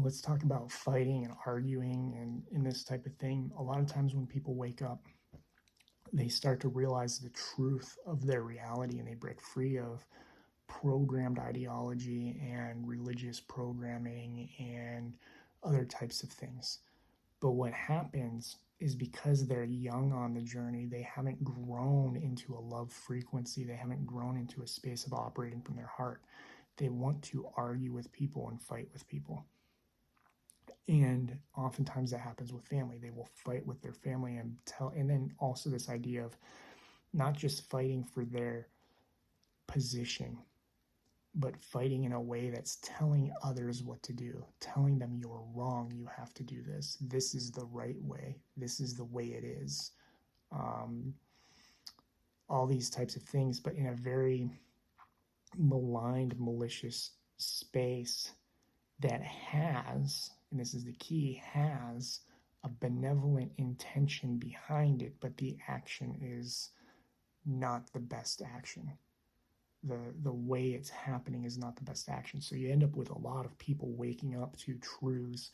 let's talk about fighting and arguing and this type of thing. A lot of times when people wake up, they start to realize the truth of their reality and they break free of programmed ideology and religious programming and other types of things. But what happens is because they're young on the journey, they haven't grown into a love frequency, they haven't grown into a space of operating from their heart. They want to argue with people and fight with people. And oftentimes that happens with family. They will fight with their family and then also this idea of not just fighting for their position, but fighting in a way that's telling others what to do, telling them you're wrong, you have to do this. This is the right way. This is the way it is. Um, all these types of things, but in a very maligned, malicious space that has, and this is the key, has a benevolent intention behind it, but the action is not the best action. The way it's happening is not the best action. So you end up with a lot of people waking up to truths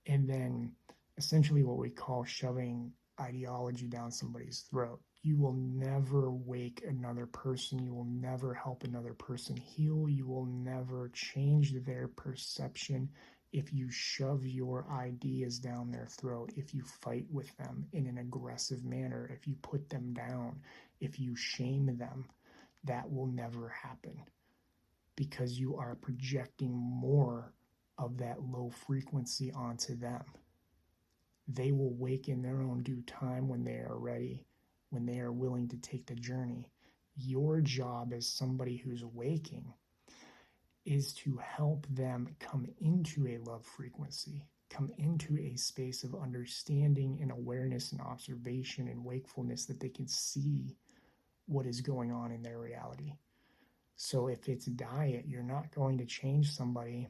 and then essentially what we call shoving ideology down somebody's throat. You will never wake another person. You will never help another person heal. You will never change their perception if you shove your ideas down their throat, if you fight with them in an aggressive manner, if you put them down, if you shame them. That will never happen because you are projecting more of that low frequency onto them. They will wake in their own due time when they are ready, when they are willing to take the journey. Your job as somebody who's waking is to help them come into a love frequency, come into a space of understanding and awareness and observation and wakefulness that they can see what is going on in their reality. So if it's diet, you're not going to change somebody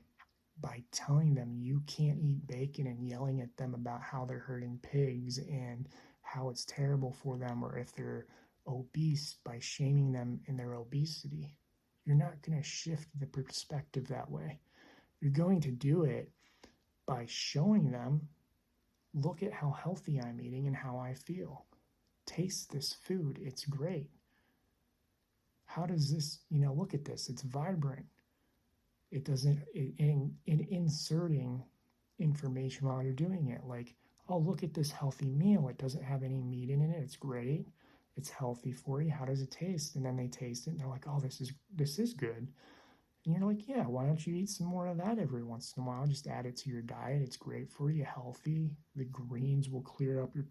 by telling them you can't eat bacon and yelling at them about how they're hurting pigs and how it's terrible for them, or if they're obese by shaming them in their obesity. You're not going to shift the perspective that way. You're going to do it by showing them, look at how healthy I'm eating and how I feel. Taste this food, it's great. How does this, look at this, it's vibrant. It doesn't, in inserting information while you're doing it, like, oh, look at this healthy meal. It doesn't have any meat in it. It's great. It's healthy for you. How does it taste? And then they taste it and they're like, oh, this is good. And you're like, yeah, why don't you eat some more of that every once in a while? Just add it to your diet. It's great for you, healthy. The greens will clear up your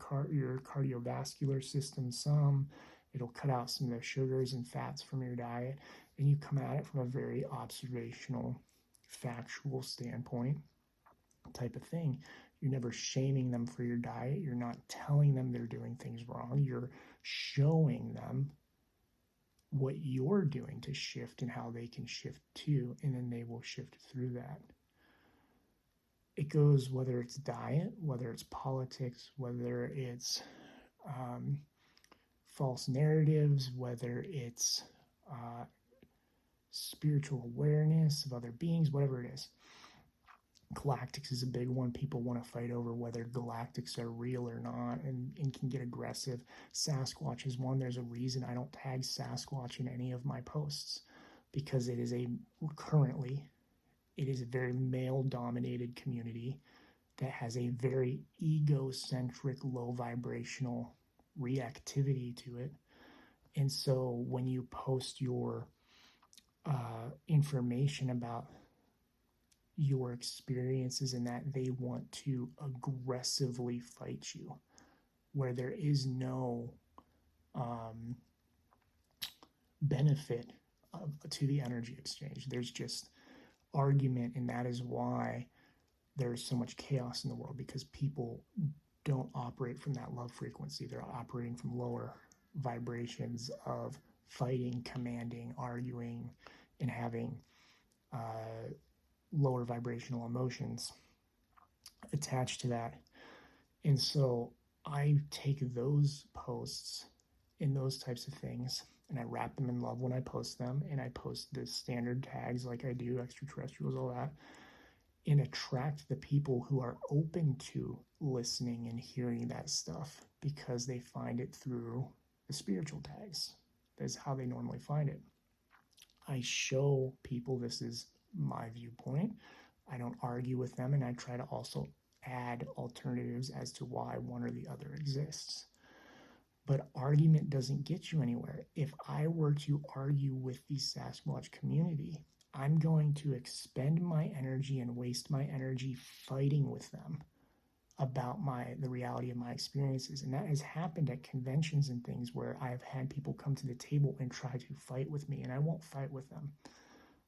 cardiovascular system some. It'll cut out some of the sugars and fats from your diet. And you come at it from a very observational, factual standpoint type of thing. You're never shaming them for your diet. You're not telling them they're doing things wrong. You're showing them what you're doing to shift and how they can shift too, and then they will shift through that. It goes whether it's diet, whether it's politics, whether it's false narratives, whether it's spiritual awareness of other beings, whatever it is. Galactics is a big one. People want to fight over whether galactics are real or not and can get aggressive. Sasquatch is one. There's a reason I don't tag Sasquatch in any of my posts because it is a very male-dominated community that has a very egocentric, low vibrational reactivity to it. And so when you post your information about your experiences and that, they want to aggressively fight you where there is no benefit to the energy exchange. There's just argument, and that is why there's so much chaos in the world, because people don't operate from that love frequency. They're operating from lower vibrations of fighting, commanding, arguing, and having lower vibrational emotions attached to that. And so I take those posts and those types of things and I wrap them in love when I post them, and I post the standard tags like I do, extraterrestrials, all that. and attract the people who are open to listening and hearing that stuff because they find it through the spiritual tags. That's how they normally find it. I show people this is my viewpoint. I don't argue with them, and I try to also add alternatives as to why one or the other exists. But argument doesn't get you anywhere. If I were to argue with the Sasquatch community, I'm going to expend my energy and waste my energy fighting with them about the reality of my experiences. And that has happened at conventions and things where I've had people come to the table and try to fight with me, and I won't fight with them.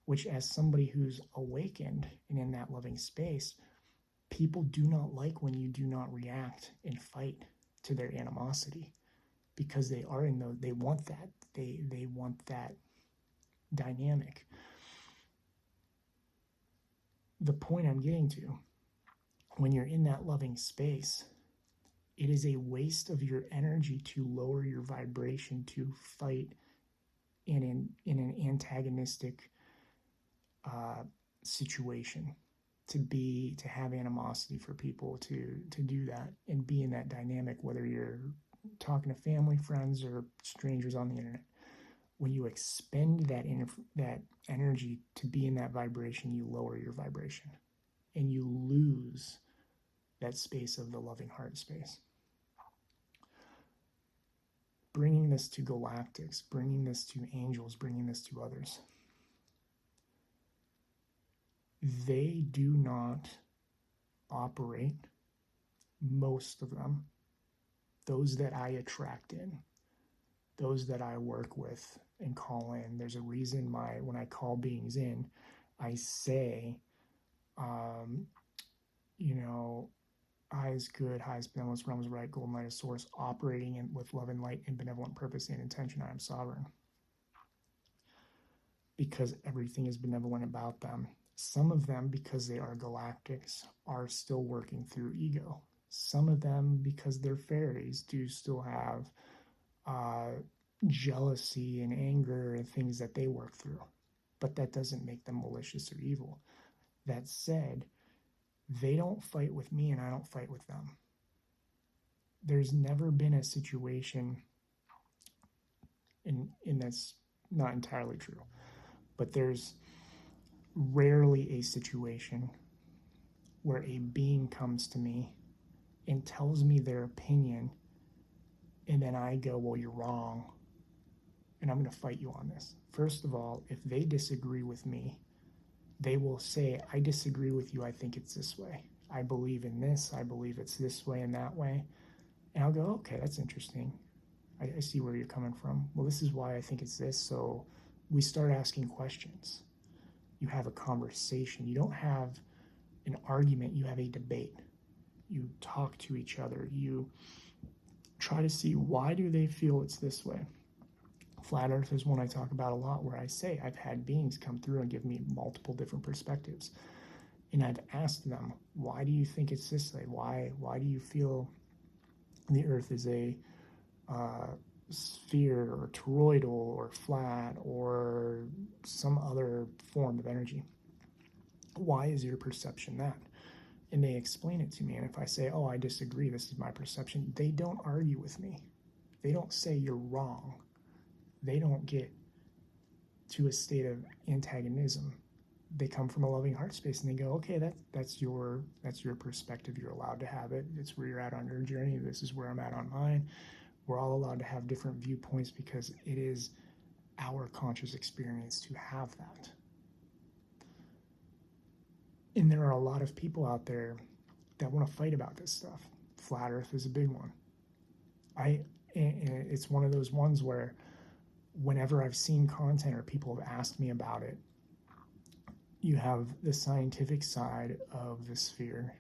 Which, as somebody who's awakened and in that loving space, people do not like when you do not react and fight to their animosity, because they are in those, they want that, they want that dynamic. The point I'm getting to, when you're in that loving space, it is a waste of your energy to lower your vibration to fight in an antagonistic situation, to have animosity for people, to do that and be in that dynamic, whether you're talking to family, friends, or strangers on the internet. When you expend that energy to be in that vibration, you lower your vibration and you lose that space of the loving heart space. Bringing this to galactics, bringing this to angels, bringing this to others. They do not operate, most of them, those that I attract in, those that I work with and call in. There's a reason when I call beings in, I say, high is good, highest benevolence, realm is right, golden light is source, operating with love and light and benevolent purpose and intention, I am sovereign. Because everything is benevolent about them. Some of them, because they are galactics, are still working through ego. Some of them, because they're fairies, do still have jealousy and anger and things that they work through. But that doesn't make them malicious or evil. That said, they don't fight with me and I don't fight with them. There's never been a situation, and that's not entirely true, but there's rarely a situation where a being comes to me and tells me their opinion, and then I go, well, you're wrong, and I'm going to fight you on this. First of all, if they disagree with me, they will say, I disagree with you, I think it's this way. I believe in this, I believe it's this way and that way. And I'll go, okay, that's interesting. I see where you're coming from. Well, this is why I think it's this. So we start asking questions. You have a conversation. You don't have an argument, you have a debate. You talk to each other. You try to see, why do they feel it's this way? Flat Earth is one I talk about a lot, where I say I've had beings come through and give me multiple different perspectives. And I've asked them, why do you think it's this way? Why do you feel the Earth is a sphere or toroidal or flat or some other form of energy? Why is your perception that? And they explain it to me. And if I say, oh, I disagree, this is my perception, they don't argue with me. They don't say you're wrong. They don't get to a state of antagonism. They come from a loving heart space and they go, okay, that's your perspective. You're allowed to have it. It's where you're at on your journey. This is where I'm at on mine. We're all allowed to have different viewpoints because it is our conscious experience to have that. And there are a lot of people out there that want to fight about this stuff. Flat Earth is a big one. It's one of those ones where whenever I've seen content or people have asked me about it, you have the scientific side of the sphere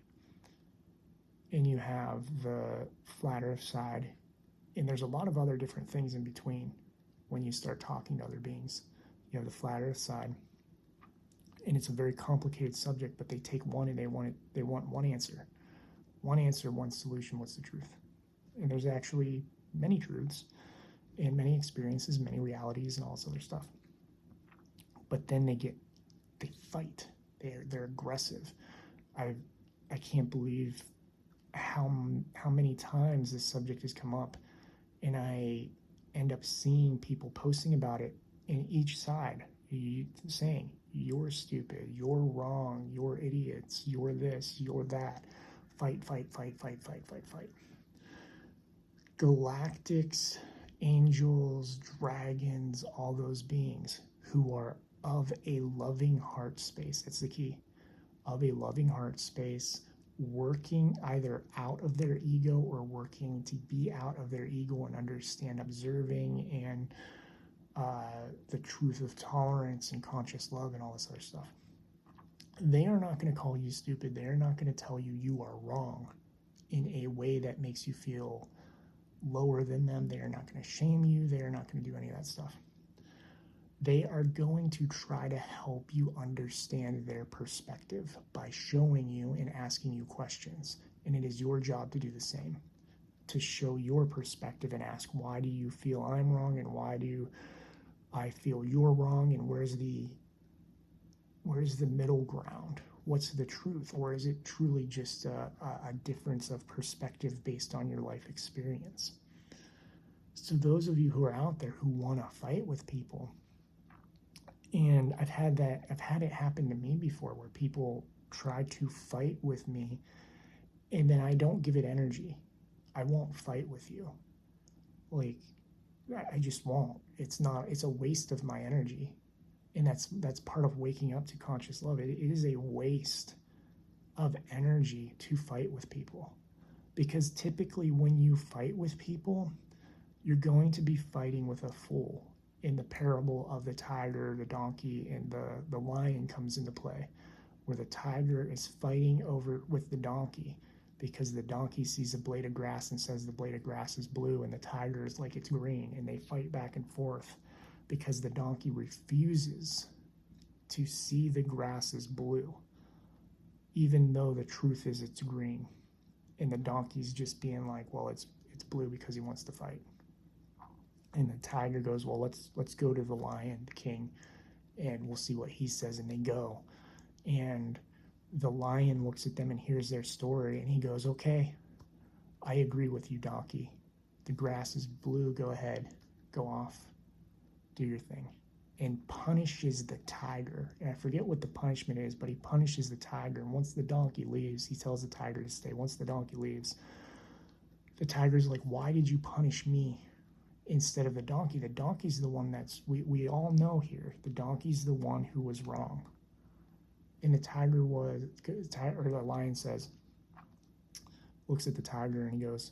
and you have the Flat Earth side, and there's a lot of other different things in between when you start talking to other beings. You have the Flat Earth side, and it's a very complicated subject, but they take one and they want one answer. One answer, one solution, what's the truth? And there's actually many truths and many experiences, many realities, and all this other stuff. But then they fight. They're aggressive. I I can't believe how many times this subject has come up, and I end up seeing people posting about it in each side, saying you're stupid, you're wrong, you're idiots, you're this, you're that. Fight, fight, fight, fight, fight, fight, fight. Galactics, angels, dragons, all those beings who are of a loving heart space. That's the key. Of a loving heart space, working either out of their ego or working to be out of their ego and understand observing and the truth of tolerance and conscious love and all this other stuff. They are not going to call you stupid. They are not going to tell you you are wrong in a way that makes you feel lower than them. They are not going to shame you. They are not going to do any of that stuff. They are going to try to help you understand their perspective by showing you and asking you questions. And it is your job to do the same, to show your perspective and ask, why do you feel I'm wrong, and why do I feel you're wrong, and where's the middle ground? What's the truth? Or is it truly just a difference of perspective based on your life experience? So those of you who are out there who want to fight with people, and I've had it happen to me before, where people try to fight with me and then I don't give it energy. I won't fight with you. Like, I just won't. It's a waste of my energy. And that's part of waking up to conscious love. It is a waste of energy to fight with people. Because typically when you fight with people, you're going to be fighting with a fool. In the parable of the tiger, the donkey, and the lion comes into play, where the tiger is fighting over with the donkey because the donkey sees a blade of grass and says the blade of grass is blue, and the tiger is like it's green, and they fight back and forth because the donkey refuses to see the grass as blue, even though the truth is it's green. And the donkey's just being like, well, it's blue because he wants to fight. And the tiger goes, well, let's go to the lion, the king, and we'll see what he says. And they go. And the lion looks at them and hears their story, and he goes, okay, I agree with you, donkey. The grass is blue. Go ahead. Go off. Do your thing. And punishes the tiger. And I forget what the punishment is, but he punishes the tiger. And once the donkey leaves, he tells the tiger to stay. Once the donkey leaves, the tiger's like, why did you punish me instead of the donkey? The donkey's the one we all know here. The donkey's the one who was wrong. And the lion says, looks at the tiger and he goes,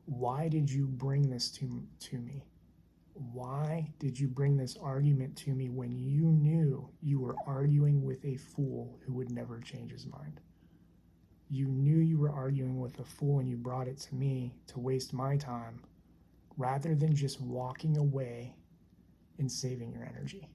why did you bring this to me? Why did you bring this argument to me when you knew you were arguing with a fool who would never change his mind? You knew you were arguing with a fool, and you brought it to me to waste my time rather than just walking away and saving your energy.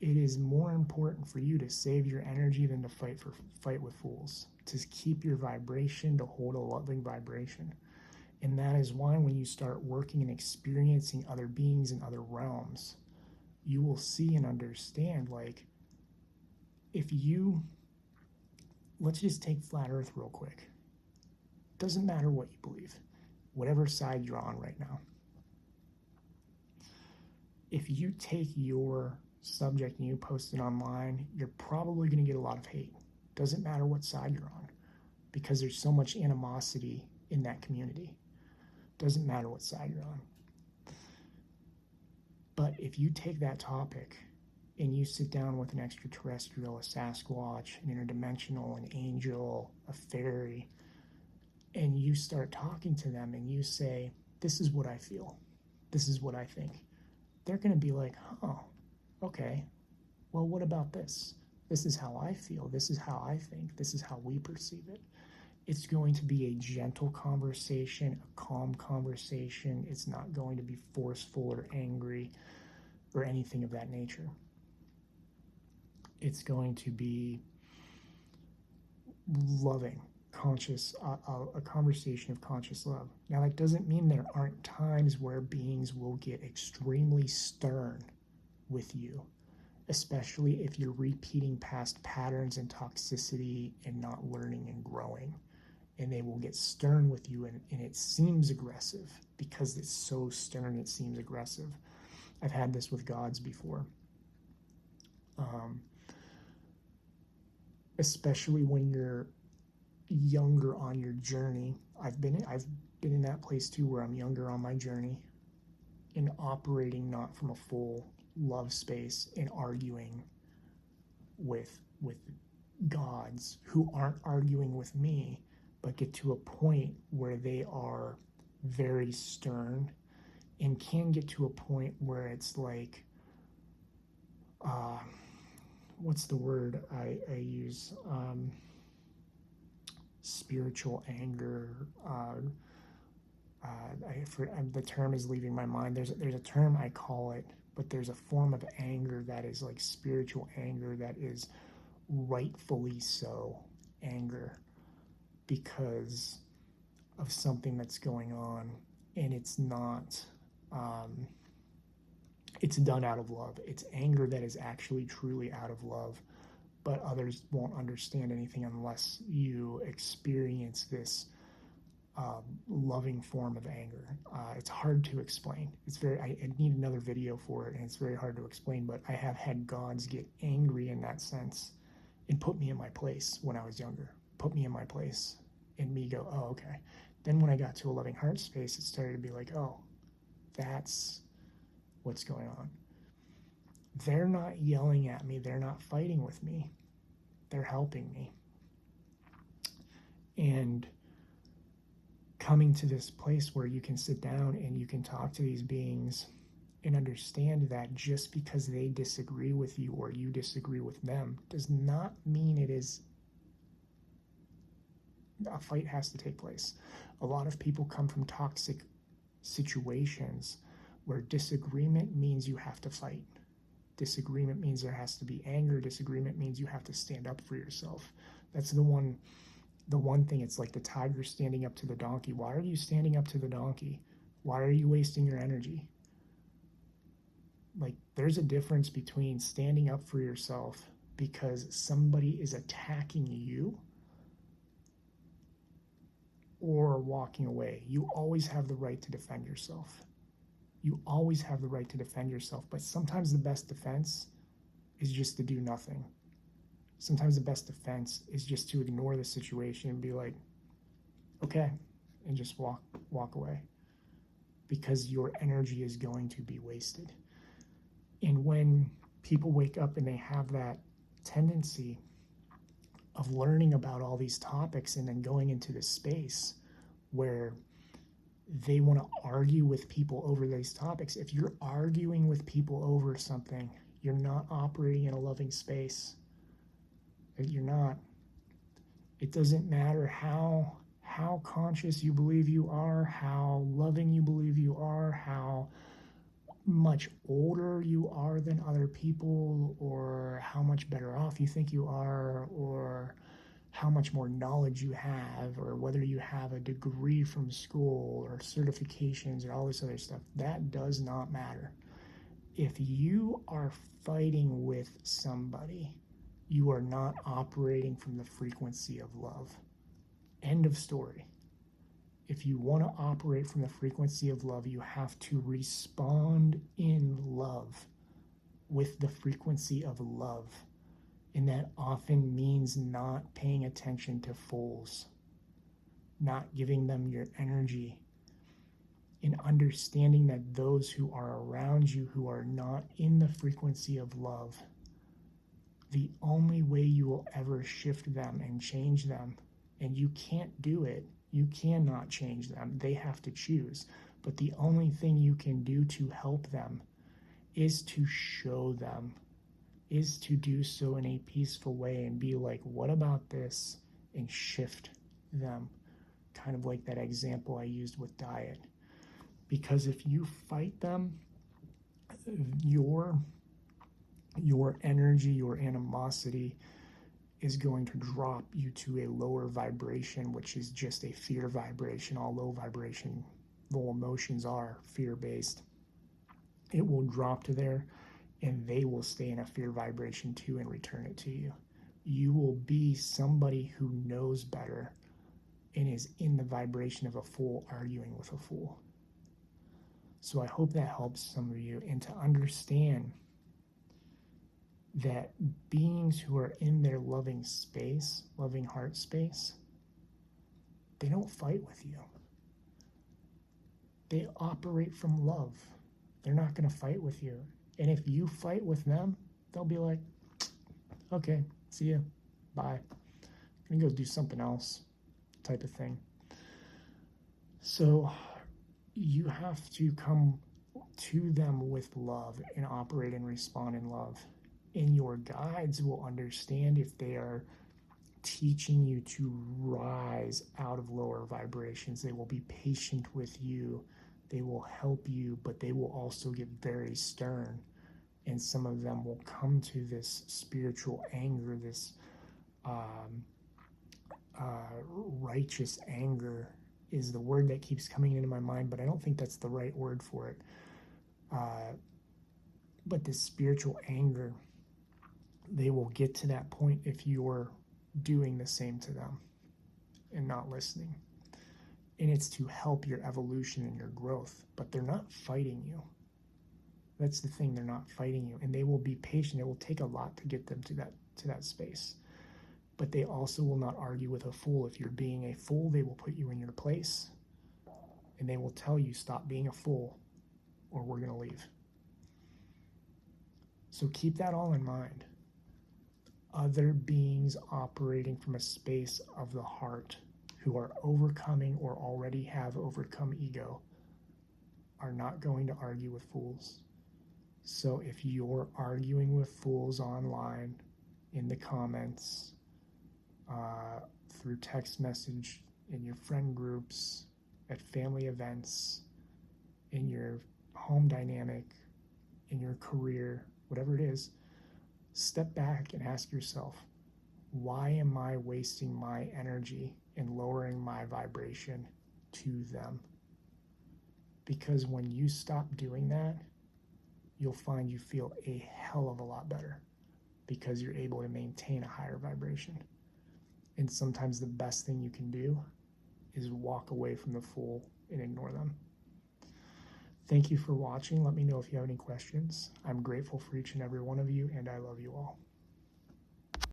It is more important for you to save your energy than to fight with fools, to keep your vibration, to hold a loving vibration. And that is why when you start working and experiencing other beings in other realms, you will see and understand, like, let's just take flat earth real quick. Doesn't matter what you believe, whatever side you're on right now. If you take your subject and you post it online, you're probably going to get a lot of hate. Doesn't matter what side you're on, because there's so much animosity in that community. Doesn't matter what side you're on. But if you take that topic and you sit down with an extraterrestrial, a Sasquatch, an interdimensional, an angel, a fairy, and you start talking to them and you say, this is what I feel, this is what I think, they're going to be like, oh, okay, well, what about this? This is how I feel, this is how I think, this is how we perceive it. It's going to be a gentle conversation, a calm conversation. It's not going to be forceful or angry or anything of that nature. It's going to be loving, conscious, a conversation of conscious love. Now, that doesn't mean there aren't times where beings will get extremely stern with you, especially if you're repeating past patterns and toxicity and not learning and growing. And they will get stern with you, and it seems aggressive because it's so stern, it seems aggressive. I've had this with gods before. Especially when you're younger on your journey. I've been in that place too, where I'm younger on my journey and operating not from a full love space and arguing with gods who aren't arguing with me, but get to a point where they are very stern and can get to a point where it's like, what's the word I use? Spiritual anger. The term is leaving my mind. There's a term I call it, but there's a form of anger that is like spiritual anger that is rightfully so anger because of something that's going on, and it's not. It's done out of love. It's anger that is actually truly out of love, but others won't understand anything unless you experience this loving form of anger. It's hard to explain. I need another video for it, and it's very hard to explain, but I have had gods get angry in that sense and put me in my place when I was younger. Put me in my place and me go, oh, okay. Then when I got to a loving heart space, it started to be like, oh, that's what's going on. They're not yelling at me. They're not fighting with me. They're helping me. And coming to this place where you can sit down and you can talk to these beings and understand that just because they disagree with you or you disagree with them does not mean it is a fight has to take place. A lot of people come from toxic situations where disagreement means you have to fight. Disagreement means there has to be anger. Disagreement means you have to stand up for yourself. That's the one thing. It's like the tiger standing up to the donkey. Why are you standing up to the donkey? Why are you wasting your energy? Like, there's a difference between standing up for yourself because somebody is attacking you or walking away. You always have the right to defend yourself. You always have the right to defend yourself, but sometimes the best defense is just to do nothing. Sometimes the best defense is just to ignore the situation and be like, okay, and just walk away, because your energy is going to be wasted. And when people wake up and they have that tendency of learning about all these topics and then going into this space where they want to argue with people over these topics. If you're arguing with people over something, you're not operating in a loving space. You're not. It doesn't matter how conscious you believe you are, how loving you believe you are, how much older you are than other people, or how much better off you think you are, or how much more knowledge you have, or whether you have a degree from school or certifications or all this other stuff. That does not matter. If you are fighting with somebody, you are not operating from the frequency of love. End of story. If you want to operate from the frequency of love, you have to respond in love with the frequency of love. And that often means not paying attention to fools, not giving them your energy, and understanding that those who are around you who are not in the frequency of love, the only way you will ever shift them and change them, and you can't do it, you cannot change them, they have to choose, but the only thing you can do to help them is to show them, is to do so in a peaceful way and be like, what about this? And shift them. Kind of like that example I used with diet. Because if you fight them, your energy, your animosity is going to drop you to a lower vibration, which is just a fear vibration. All low emotions are fear-based. It will drop to there, and they will stay in a fear vibration too and return it to you. You will be somebody who knows better and is in the vibration of a fool arguing with a fool. So I hope that helps some of you, and to understand that beings who are in their loving space, loving heart space, they don't fight with you. They operate from love. They're not going to fight with you. And if you fight with them, they'll be like, okay, see ya, bye. I'm going to go do something else, type of thing. So you have to come to them with love and operate and respond in love. And your guides will understand if they are teaching you to rise out of lower vibrations. They will be patient with you. They will help you, but they will also get very stern. And some of them will come to this spiritual anger, this righteous anger is the word that keeps coming into my mind, but I don't think that's the right word for it. But this spiritual anger, they will get to that point if you're doing the same to them and not listening. And it's to help your evolution and your growth, but they're not fighting you. That's the thing, they're not fighting you, and they will be patient. It will take a lot to get them to that space. But they also will not argue with a fool. If you're being a fool, they will put you in your place, and they will tell you, stop being a fool, or we're going to leave. So keep that all in mind. Other beings operating from a space of the heart who are overcoming or already have overcome ego are not going to argue with fools. So if you're arguing with fools online, in the comments, through text message, in your friend groups, at family events, in your home dynamic, in your career, whatever it is, step back and ask yourself, why am I wasting my energy and lowering my vibration to them? Because when you stop doing that, you'll find you feel a hell of a lot better because you're able to maintain a higher vibration. And sometimes the best thing you can do is walk away from the fool and ignore them. Thank you for watching. Let me know if you have any questions. I'm grateful for each and every one of you, and I love you all.